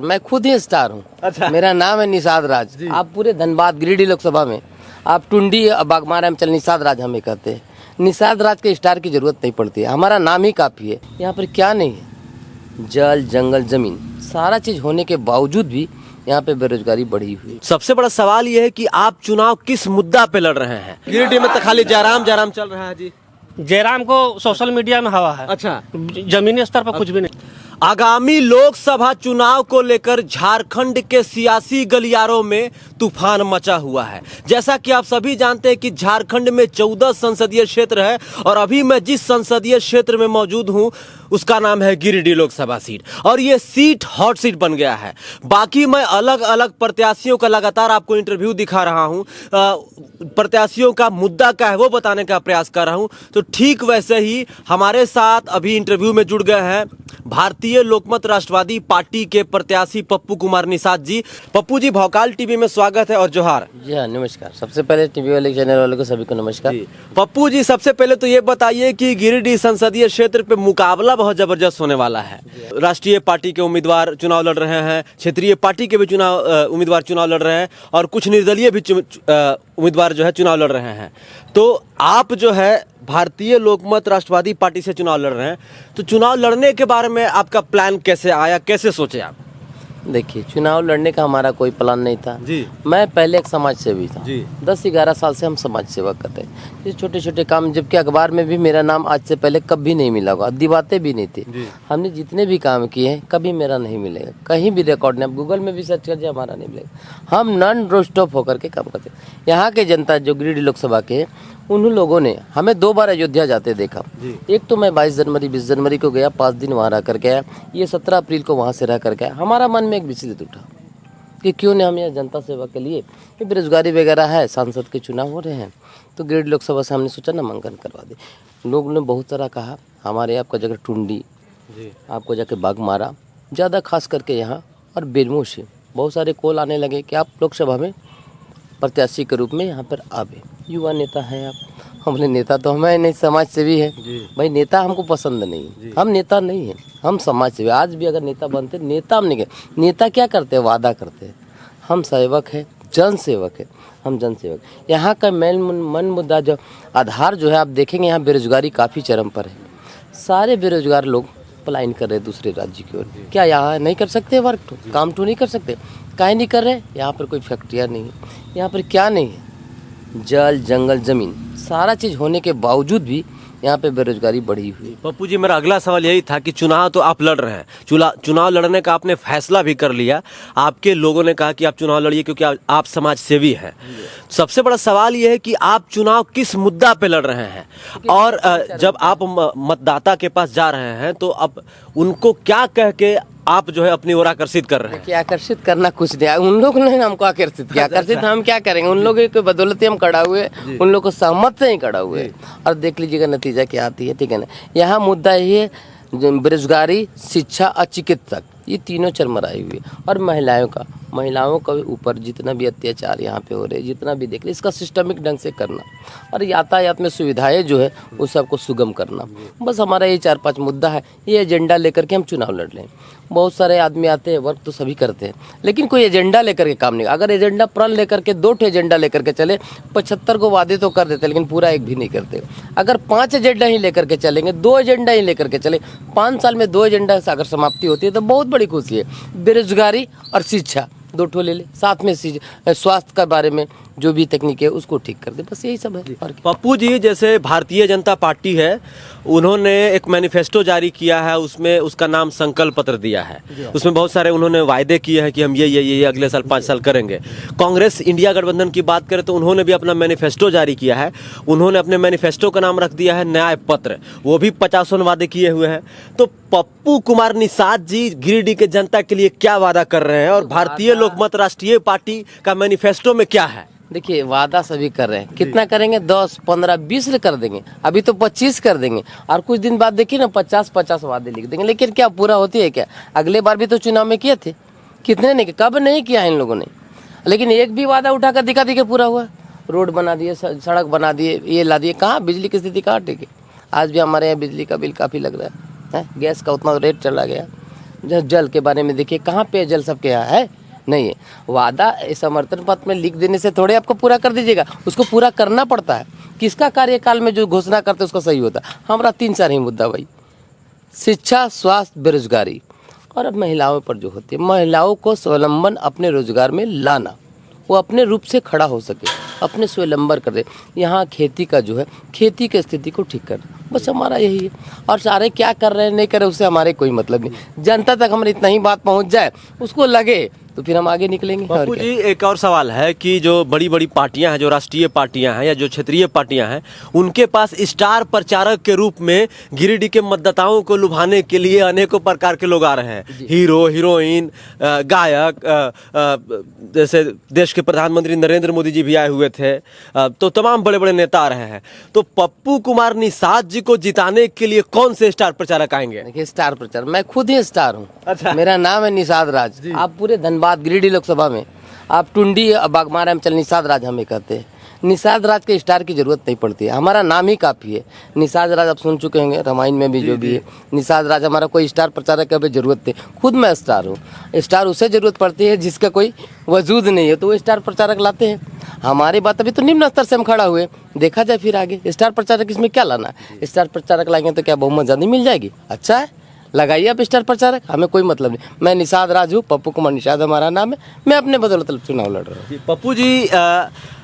मैं खुद ही स्टार हूँ। अच्छा। मेरा नाम है निषाद राज। आप पूरे धनबाद गिरिडीह लोकसभा में आप टुंडी बागमारा में चल निषाद राज हमें कहते हैं। निषाद राज के स्टार की जरूरत नहीं पड़ती है, हमारा नाम ही काफ़ी है। यहाँ पर क्या नहीं है, जल जंगल जमीन सारा चीज़ होने के बावजूद भी यहाँ पे बेरोजगारी बढ़ी हुई है। सबसे बड़ा सवाल ये है कि आप चुनाव किस मुद्दा पे लड़ रहे हैं? गिरिडीह में तो खाली जयराम जयराम चल रहा है जी। जयराम को सोशल मीडिया में हवा है। अच्छा। जमीनी स्तर पर कुछ भी नहीं। आगामी लोकसभा चुनाव को लेकर झारखंड के सियासी गलियारों में तूफान मचा हुआ है। जैसा कि आप सभी जानते हैं कि झारखंड में 14 संसदीय क्षेत्र है और अभी मैं जिस संसदीय क्षेत्र में मौजूद हूं उसका नाम है गिरिडीह लोकसभा सीट, और ये सीट हॉट सीट बन गया है। बाकी मैं अलग अलग प्रत्याशियों का लगातार आपको इंटरव्यू दिखा रहा हूं, प्रत्याशियों का मुद्दा क्या है वो बताने का प्रयास कर रहा हूं। तो ठीक वैसे ही हमारे साथ अभी इंटरव्यू में जुड़ गए हैं भारतीय लोकमत राष्ट्रवादी पार्टी के प्रत्याशी पप्पू कुमार निषाद जी। पप्पू जी, भौकाल टीवी में स्वागत है और जोहार। जी हाँ, नमस्कार। सबसे पहले टीवी वाले चैनल वालों को सभी को नमस्कार। पप्पू जी, सबसे पहले तो ये बताइए कि गिरिडीह संसदीय क्षेत्र पे मुकाबला बहुत जबरदस्त होने वाला है। राष्ट्रीय पार्टी के उम्मीदवार चुनाव लड़ रहे हैं, क्षेत्रीय पार्टी के भी उम्मीदवार चुनाव लड़ रहे हैं और कुछ निर्दलीय भी उम्मीदवार जो है चुनाव लड़ रहे हैं। तो आप जो है भारतीय लोकमत राष्ट्रवादी पार्टी से चुनाव लड़ रहे हैं, तो चुनाव लड़ने के बारे में आपका प्लान कैसे आया, कैसे सोचे आप? देखिए, चुनाव लड़ने का हमारा कोई प्लान नहीं था जी। मैं पहले एक समाज सेवी था जी। 10-11 साल से हम समाज सेवा करते हैं। ये छोटे छोटे काम, जबकि अखबार में भी मेरा नाम आज से पहले कभी नहीं मिला होगा, आधी बातें भी नहीं थी। हमने जितने भी काम किए हैं कभी मेरा नहीं मिलेगा, कहीं भी रिकॉर्ड नहीं। आप गूगल में भी सर्च कर हमारा नहीं मिलेगा। हम नॉन स्टॉप होकर के काम करते हैं। यहाँ के जनता जो गिरिडीह लोकसभा के, उन लोगों ने हमें 2 बार अयोध्या जाते देखा। एक तो मैं 22 जनवरी 20 जनवरी को गया, 5 दिन वहाँ रह करके आया। ये 17 अप्रैल को वहाँ से रह करके आया। हमारा मन में एक विचलित उठा कि क्यों नहीं हम यहाँ जनता सेवा के लिए, ये बेरोजगारी वगैरह है, सांसद के चुनाव हो रहे हैं, तो गिरिडीह लोकसभा से हमने सोचा नामांकन करवा दे। लोगों ने बहुत सारा कहा, हमारे आपका जगह टुंडी, आपको जाके बागमारा ज़्यादा खास करके यहाँ और बेरमो से बहुत सारे कॉल आने लगे कि आप लोकसभा में प्रत्याशी के रूप में यहाँ पर आवे। युवा नेता हैं आप। हमने नेता तो हमें नहीं, समाज सेवी है भाई। नेता हमको पसंद नहीं, हम नेता नहीं हैं, हम समाज सेवी। आज भी अगर नेता बनते, नेता हम नहीं गए। नेता क्या करते हैं? वादा करते हैं। हम सेवक है, जन सेवक है, हम जन सेवक। यहाँ का मन मुद्दा जो आधार जो है, आप देखेंगे यहाँ बेरोजगारी काफ़ी चरम पर है। सारे बेरोजगार लोग पलायन कर रहे हैं दूसरे राज्य की ओर। क्या यहाँ नहीं कर सकते वर्क तो काम तो नहीं कर सकते? काहे नहीं कर रहे? यहाँ पर कोई फैक्ट्रियाँ नहीं है, यहाँ पर क्या नहीं है, जल जंगल जमीन सारा चीज़ होने के बावजूद भी यहाँ पे बेरोजगारी बढ़ी हुई है। पप्पू जी, मेरा अगला सवाल यही था कि चुनाव तो आप लड़ रहे हैं, चुनाव लड़ने का आपने फैसला भी कर लिया। आपके लोगों ने कहा कि आप चुनाव लड़िए क्योंकि आप समाज सेवी हैं। सबसे बड़ा सवाल यह है कि आप चुनाव किस मुद्दा पे लड़ रहे हैं, और जब आप मतदाता के पास जा रहे हैं तो अब उनको क्या कह के आप जो है अपनी ओर आकर्षित कर रहे हैं? क्या आकर्षित करना कुछ नहीं, उन लोग ने हमको आकर्षित किया। आकर्षित हम क्या करेंगे? उन लोगों के बदौलत हम खड़ा हुए, उन लोगों को सहमत से ही खड़ा हुए। और देख लीजिएगा नतीजा क्या आती है, ठीक है ना। यहाँ मुद्दा ये है, बेरोजगारी, शिक्षा और चिकित्सक, ये तीनों चरमराई हुई। और महिलाओं का ऊपर जितना भी अत्याचार यहाँ पे हो रहे, जितना भी देख रहे, इसका सिस्टमिक ढंग से करना, और यातायात में सुविधाएं जो है उस सबको सुगम करना। बस हमारा ये 4-5 मुद्दा है। ये एजेंडा लेकर के हम चुनाव लड़ रहे हैं। बहुत सारे आदमी आते हैं, वर्क तो सभी करते हैं, लेकिन कोई एजेंडा लेकर के काम नहीं। अगर एजेंडा प्रण लेकर के 2 एजेंडा लेकर के चले, 75 को वादे तो कर देते, लेकिन पूरा एक भी नहीं करते। अगर 5 एजेंडा ही लेकर के चलेंगे, 2 एजेंडा ही लेकर के चले, 5 साल में 2 एजेंडा से अगर समाप्ति होती है तो बहुत बड़ी खुशी है। बेरोजगारी और शिक्षा 2 ले ले, साथ में स्वास्थ्य के बारे में जो भी तकनीक है उसको ठीक कर दे, बस यही सब है। पप्पू जी, जैसे भारतीय जनता पार्टी है, उन्होंने एक मैनिफेस्टो जारी किया है, उसमें उसका नाम संकल्प पत्र दिया है। उसमें बहुत सारे उन्होंने वायदे किए हैं कि हम ये अगले साल 5 साल करेंगे। कांग्रेस इंडिया गठबंधन की बात करें तो उन्होंने भी अपना मैनिफेस्टो जारी किया है। उन्होंने अपने मैनिफेस्टो का नाम रख दिया है न्याय पत्र, वो भी 50 वादे किए हुए हैं। तो पप्पू कुमार निषाद जी गिरिडीह के जनता के लिए क्या वादा कर रहे हैं, और भारतीय लोकमत राष्ट्रीय पार्टी का मैनिफेस्टो में क्या है? देखिए, वादा सभी कर रहे हैं। कितना करेंगे? 10, 15, 20 कर देंगे। अभी तो 25 कर देंगे, और कुछ दिन बाद देखिए ना 50 वादे लिख देंगे। लेकिन क्या पूरा होती है क्या? अगले बार भी तो चुनाव में किए थे, कितने नहीं, कब नहीं किया इन लोगों ने। लेकिन एक भी वादा उठाकर दिखा दी कि पूरा हुआ। रोड बना दिए, सड़क बना दिए, ये ला दिए। कहाँ बिजली की स्थिति कहाँ टिकी? आज भी हमारे यहाँ बिजली का बिल काफ़ी लग रहा है। गैस का उतना रेट चला गया। जल के बारे में देखिए, कहाँ पेयजल सबके यहाँ है? नहीं है। वादा समर्थन पत्र में लिख देने से थोड़े आपको पूरा कर दीजिएगा, उसको पूरा करना पड़ता है। किसका कार्यकाल में जो घोषणा करते उसका सही होता है। हमारा 3-4 ही मुद्दा भाई, शिक्षा, स्वास्थ्य, बेरोजगारी और अब महिलाओं पर जो होती है, महिलाओं को स्वावलंबन अपने रोजगार में लाना, वो अपने रूप से खड़ा हो सके, अपने स्वावलंबन कर दे। यहाँ खेती का जो है, खेती की स्थिति को ठीक करना, बस हमारा यही है। और सारे क्या कर रहे हैं नहीं कर रहे उससे हमारे कोई मतलब नहीं। जनता तक हमारी इतना ही बात पहुँच जाए, उसको लगे तो फिर हम आगे निकलेंगे। पप्पू जी, एक और सवाल है कि जो बड़ी बड़ी पार्टियां हैं, जो राष्ट्रीय पार्टियां हैं या जो क्षेत्रीय पार्टियां हैं, उनके पास स्टार प्रचारक के रूप में गिरिडीह के मतदाताओं को लुभाने के लिए अनेकों प्रकार के लोग आ रहे हैं। हीरो, हीरोइन, गायक, जैसे देश के प्रधानमंत्री नरेंद्र मोदी जी भी आए हुए थे, तो तमाम बड़े बड़े नेता आ रहे हैं। तो पप्पू कुमार निषाद जी को जिताने के लिए कौन से स्टार प्रचारक आएंगे? देखिए, स्टार प्रचार, मैं खुद ही स्टार हूँ। अच्छा। मेरा नाम है निषाद राज। आप पूरे धनबाद गिरिडीह लोकसभा में आप टुंडी बागमारा में चल निषाद राज हमें कहते हैं। निषाद राज के स्टार की जरूरत नहीं पड़ती है, हमारा नाम ही काफ़ी है। निषाद राज आप सुन चुके होंगे, रामायण में भी जो भी है निषाद राज, हमारा कोई स्टार प्रचारक की जरूरत नहीं। खुद मैं स्टार हूँ। स्टार उसे जरूरत पड़ती है जिसका कोई वजूद नहीं है, तो वो स्टार प्रचारक लाते हैं। हमारी बात अभी तो निम्न स्तर से हम खड़ा हुए, देखा जाए फिर आगे। स्टार प्रचारक इसमें क्या लाना है? स्टार प्रचारक लाएंगे तो क्या बहुमत ज़्यादा मिल जाएगी? अच्छा है, लगाइए आप स्टार प्रचारक, हमें कोई मतलब नहीं। मैं निषाद राज हूँ, पप्पू कुमार निषाद हमारा नाम है। मैं अपने बदौलत चुनाव लड़ रहा हूँ। पप्पू जी,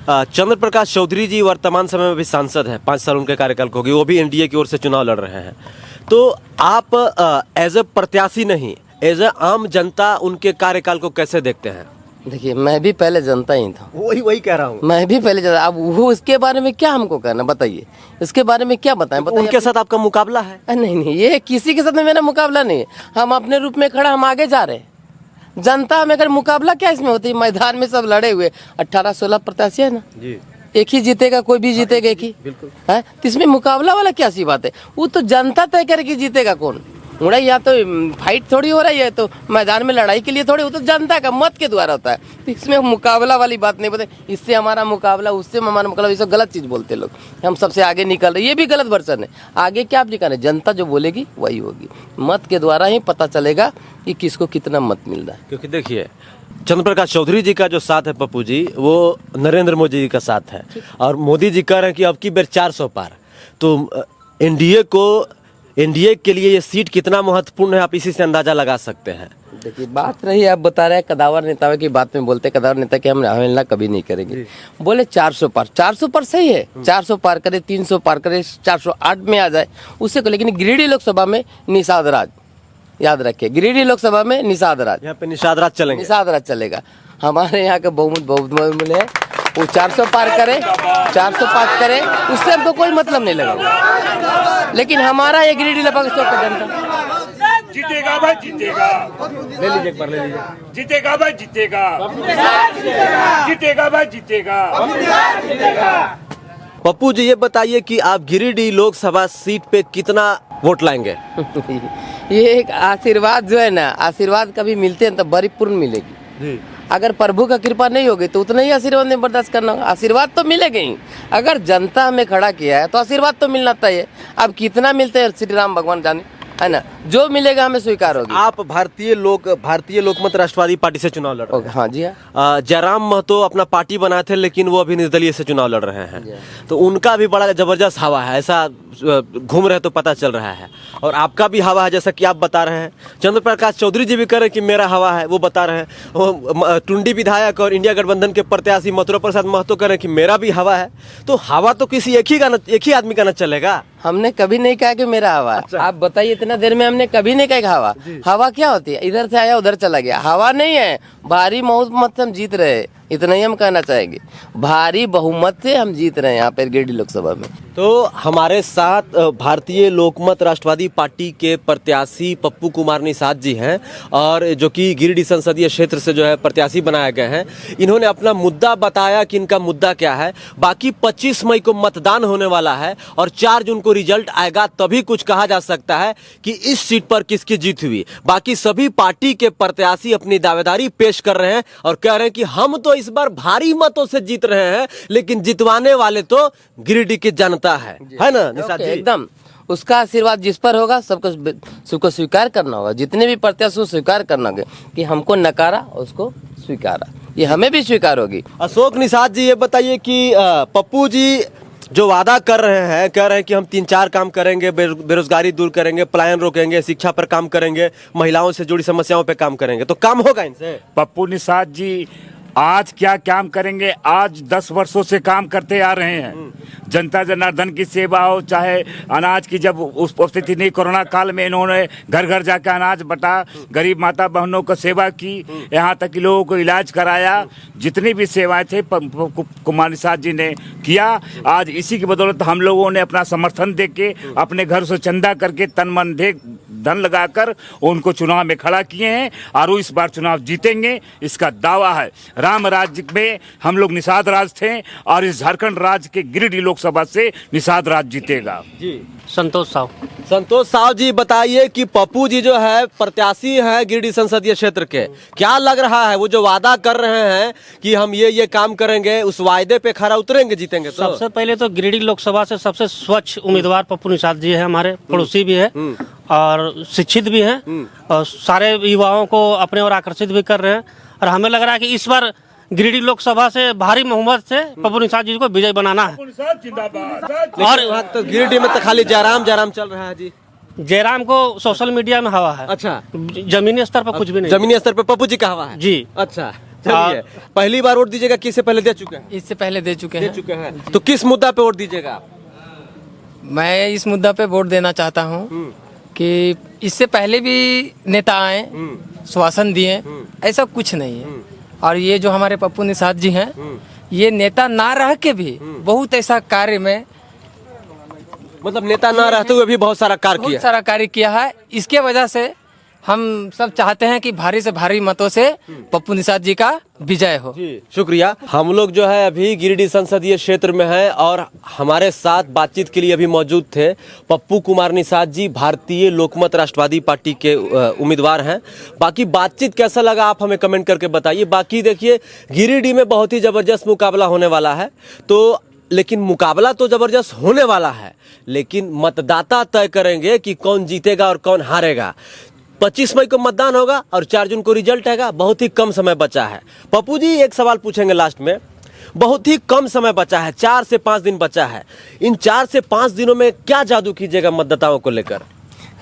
चंद्र प्रकाश चौधरी जी वर्तमान समय में भी सांसद हैं, 5 साल उनके कार्यकाल को होगी, वो भी एनडीए की ओर से चुनाव लड़ रहे हैं। तो आप एज ए प्रत्याशी नहीं, एज ए आम जनता उनके कार्यकाल को कैसे देखते हैं? देखिए, मैं भी पहले जनता ही था। वही कह रहा हूँ। मैं भी पहले जनता। अब वो उसके बारे में क्या हमको कहना, बताइए। इसके बारे में क्या बताएं? बताइए। उनके साथ आपका मुकाबला है? नहीं, ये किसी के साथ में मेरा मुकाबला नहीं है। हम अपने रूप में खड़ा, हम आगे जा रहे हैं। जनता में अगर मुकाबला क्या इसमें होती है? मैदान में सब लड़े हुए 18-16 प्रत्याशी है ना जी, एक ही जीतेगा, कोई भी जीतेगा एक ही, बिल्कुल है। तो इसमें मुकाबला वाला क्या सी बात है? वो तो जनता तय करेगी जीतेगा कौन। उड़ा यहाँ तो फाइट थोड़ी हो रही है, तो मैदान में लड़ाई के लिए थोड़ी, वो तो जनता का मत के द्वारा होता है। तो इसमें मुकाबला वाली बात नहीं बताए, इससे हमारा मुकाबला, उससे हमारा मुकाबला, ये सब गलत चीज़ बोलते लोग। हम सबसे आगे निकल रहे, ये भी गलत वर्जन है। आगे क्या आप निकालें, जनता जो बोलेगी वही होगी। मत के द्वारा ही पता चलेगा कि किसको कितना मत मिल रहा है। क्योंकि देखिए, चंद्र प्रकाश चौधरी जी का जो साथ है पप्पू जी, वो नरेंद्र मोदी जी का साथ है, और मोदी जी कह रहे हैं कि अब की बार 400 पार। तो एनडीए के लिए ये सीट कितना महत्वपूर्ण है, आप इसी से अंदाजा लगा सकते हैं। देखिए, बात रही, आप बता रहे हैं कदावर नेताओं की बात में बोलते, कदावर नेता की हम अवहेलना कभी नहीं करेंगे। बोले 400 पार, 400 पार सही है, 400 पार करे, 300 पार करे, 408 में आ जाए उससे को। लेकिन गिरिडीह लोकसभा में निषाद राज, याद रखिए, गिरिडीह लोकसभा में निषाद राज, यहाँ पे निषाद राज चलेंगे, निषाद राज चलेगा। हमारे यहाँ का बहुत मूल्य है, वो 400 पार करे, 400 पार करे, उससे हमको कोई मतलब नहीं लगा। लेकिन हमारा ये गिरिडीह लोकसभा का जनता जीतेगा भाई, जीतेगा। ले लीजिए, एक बार ले लीजिए। जीतेगा भाई, जीतेगा। जीतेगा भाई, जीतेगा। पप्पू जी, ये बताइए कि आप गिरिडीह लोकसभा सीट पे कितना वोट लाएंगे? ये एक आशीर्वाद जो है ना, आशीर्वाद कभी मिलते हैं तो परिपूर्ण मिलेगी। अगर प्रभु का कृपा नहीं होगी तो उतना ही आशीर्वाद में बर्दाश्त करना होगा। आशीर्वाद तो मिलेगा ही, अगर जनता हमें खड़ा किया है तो आशीर्वाद तो मिलना चाहिए। अब कितना मिलते हैं श्री राम भगवान जाने, है ना। जो मिलेगा हमें स्वीकार होगी। आप भारतीय लोकमत राष्ट्रवादी पार्टी से चुनाव लड़ रहे हैं? हाँ जी, हाँ। जयराम महतो अपना पार्टी बनाए थे, लेकिन वो अभी निर्दलीय से चुनाव लड़ रहे हैं, तो उनका भी बड़ा जबरदस्त हवा है, ऐसा घूम रहे तो पता चल रहा है। और आपका भी हवा है, जैसा कि आप बता रहे हैं। चंद्र प्रकाश चौधरी जी भी कह रहे हैं कि मेरा हवा है, वो बता रहे हैं। टुंडी विधायक और इंडिया गठबंधन के प्रत्याशी मथुरा प्रसाद महतो कह रहे हैं कि मेरा भी हवा है। तो हवा तो किसी एक ही आदमी का न चलेगा। हमने कभी नहीं कहा कि मेरा हवा। अच्छा। आप बताइए, इतना देर में हमने कभी नहीं कहा हवा। हवा क्या होती है? इधर से आया उधर चला गया, हवा नहीं है। भारी बहुमत से हम जीत रहे हैं, इतना ही हम कहना चाहेंगे। भारी बहुमत से हम जीत रहे हैं यहाँ पर गिरिडीह लोकसभा में। तो हमारे साथ भारतीय लोकमत राष्ट्रवादी पार्टी के प्रत्याशी पप्पू कुमार निषाद जी हैं, और जो कि गिरिडीह संसदीय क्षेत्र से जो है प्रत्याशी बनाए गए हैं। इन्होंने अपना मुद्दा बताया कि इनका मुद्दा क्या है। बाकी 25 मई को मतदान होने वाला है और 4 जून को रिजल्ट आएगा, तभी कुछ कहा जा सकता है कि इस सीट पर किसकी जीत हुई। बाकी सभी पार्टी के प्रत्याशी अपनी दावेदारी पेश कर रहे हैं और कह रहे हैं कि हम तो इस बार भारी मतों से जीत रहे हैं, लेकिन जितवाने वाले तो गिरिडीह की जनता है ना निषाद जी? एकदम उसका आशीर्वाद जिस पर होगा सबको स्वीकार करना होगा। जितने भी प्रत्याशी स्वीकार करना होगा कि हमको नकारा उसको स्वीकारा, ये हमें भी स्वीकार होगी। अशोक निषाद जी, ये बताइए कि पप्पू जी जो वादा कर रहे हैं, कह रहे हैं कि हम 3-4 काम करेंगे, बेरोजगारी दूर करेंगे, पलायन रोकेंगे, शिक्षा पर काम करेंगे, महिलाओं से जुड़ी समस्याओं पे काम करेंगे, तो काम होगा इनसे? पप्पू निषाद जी आज क्या काम करेंगे? आज 10 वर्षों से काम करते आ रहे हैं। जनता जनार्दन की सेवा हो, चाहे अनाज की, जब उस स्थिति नहीं, कोरोना काल में इन्होंने घर घर जाकर अनाज बटा, गरीब माता बहनों को सेवा की, यहाँ तक कि लोगों को इलाज कराया। जितनी भी सेवाएं थे कुमार निषाद जी ने किया। आज इसी की बदौलत हम लोगों ने अपना समर्थन देके, अपने घर से चंदा करके, तन मन धन लगाकर उनको चुनाव में खड़ा किए हैं और वो इस बार चुनाव जीतेंगे, इसका दावा है। राम राज्य में हम लोग निषाद राज थे और इस झारखंड राज्य के गिरिडीह लोकसभा से निषाद राज जीतेगा। जी, संतोष साहू। संतोष साहू जी, बताइए कि पप्पू जी जो है प्रत्याशी हैं गिरिडीह संसदीय क्षेत्र के, क्या लग रहा है वो जो वादा कर रहे हैं कि हम ये काम करेंगे, उस वायदे पे खरा उतरेंगे, जीतेंगे? तो सबसे पहले तो गिरिडीह लोकसभा से सबसे स्वच्छ उम्मीदवार पप्पू निषाद जी है, हमारे पड़ोसी भी है और शिक्षित भी हैं और सारे युवाओं को अपने ओर आकर्षित भी कर रहे हैं। और हमें लग रहा है कि इस बार गिरिडीह लोकसभा से भारी बहुमत से पप्पू निषाद जी को विजय बनाना है। और तो गिरिडीह में तो खाली जयराम चल रहा है जी। जयराम को सोशल मीडिया में हवा है। अच्छा, जमीनी स्तर पर कुछ भी नहीं। जमीनी स्तर पे पप्पू जी का हवा है जी। अच्छा, चलिए, पहली बार वोट दीजिएगा? किससे पहले दे चुके हैं? इससे पहले दे चुके हैं। तो किस मुद्दा पे वोट दीजिएगा आप? मैं इस मुद्दा पे वोट देना चाहता हूँ कि इससे पहले भी नेता आए, श्वासन दिए, ऐसा कुछ नहीं है। और ये जो हमारे पप्पू निषाद जी हैं, ये नेता ना रह के भी बहुत ऐसा कार्य में, मतलब नेता ना रहते हुए भी बहुत सारा कार्य किया है। इसके वजह से हम सब चाहते हैं कि भारी से भारी मतों से पप्पू निषाद जी का विजय हो। जी, शुक्रिया। हम लोग जो है अभी गिरिडीह संसदीय क्षेत्र में हैं और हमारे साथ बातचीत के लिए अभी मौजूद थे पप्पू कुमार निषाद जी, भारतीय लोकमत राष्ट्रवादी पार्टी के उम्मीदवार हैं। बाकी बातचीत कैसा लगा आप हमें कमेंट करके बताइए। बाकी देखिए, गिरिडीह में बहुत ही जबरदस्त मुकाबला होने वाला है, तो लेकिन मुकाबला तो जबरदस्त होने वाला है, लेकिन मतदाता तय करेंगे कि कौन जीतेगा और कौन हारेगा। 25 मई को मतदान होगा और 4 जून को रिजल्ट आएगा। बहुत ही कम समय बचा है। पप्पू जी, एक सवाल पूछेंगे लास्ट में। बहुत ही कम समय बचा है, 4 से 5 दिन बचा है। इन 4 से 5 दिनों में क्या जादू कीजिएगा मतदाताओं को लेकर?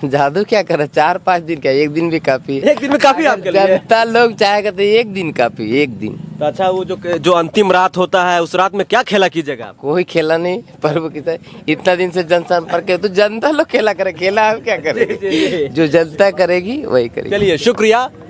जादू क्या करे, 4-5 दिन क्या, एक दिन भी काफी है। एक दिन में काफी आपके लिए? जनता लोग चाहेगा तो एक दिन काफी, एक दिन। तो अच्छा, वो जो अंतिम रात होता है, उस रात में क्या खेला कीजिएगा आप? कोई खेला नहीं, पर्व की इतना दिन से जनसंपर्क है तो जनता लोग खेला करे, खेला हम क्या करे, जो जनता करेगी वही करेगी। चलिए, शुक्रिया।